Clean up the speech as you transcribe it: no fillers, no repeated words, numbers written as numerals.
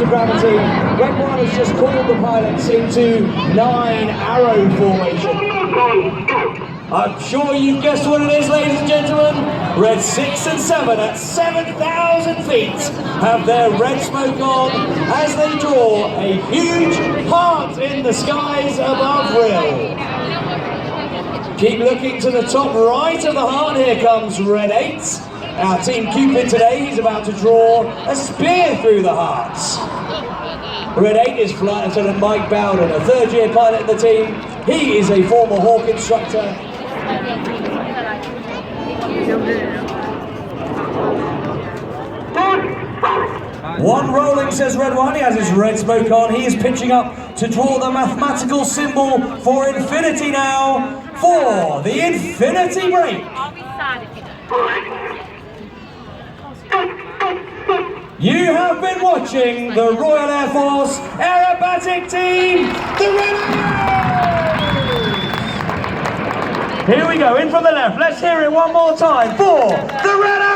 gravity. Red 1 has just called the pilots into 9-arrow formation. I'm sure you've guessed what it is, ladies and gentlemen. Red 6 and 7 at 7,000 feet have their red smoke on as they draw a huge heart in the skies above Rhyl. Keep looking to the top right of the heart. Here comes Red 8. Our Team Cupid today, he's about to draw a spear through the hearts. Red 8 is Flight Lieutenant Mike Bowden, a third-year pilot in the team. He is a former Hawk instructor. One rolling, says Red 1. He has his red smoke on. He is pitching up to draw the mathematical symbol for infinity now, for the infinity break. I'll be sad if you don't. You have been watching the Royal Air Force Aerobatic Team, the Rhyl! Here we go, in from the left. Let's hear it one more time for the Rhyl!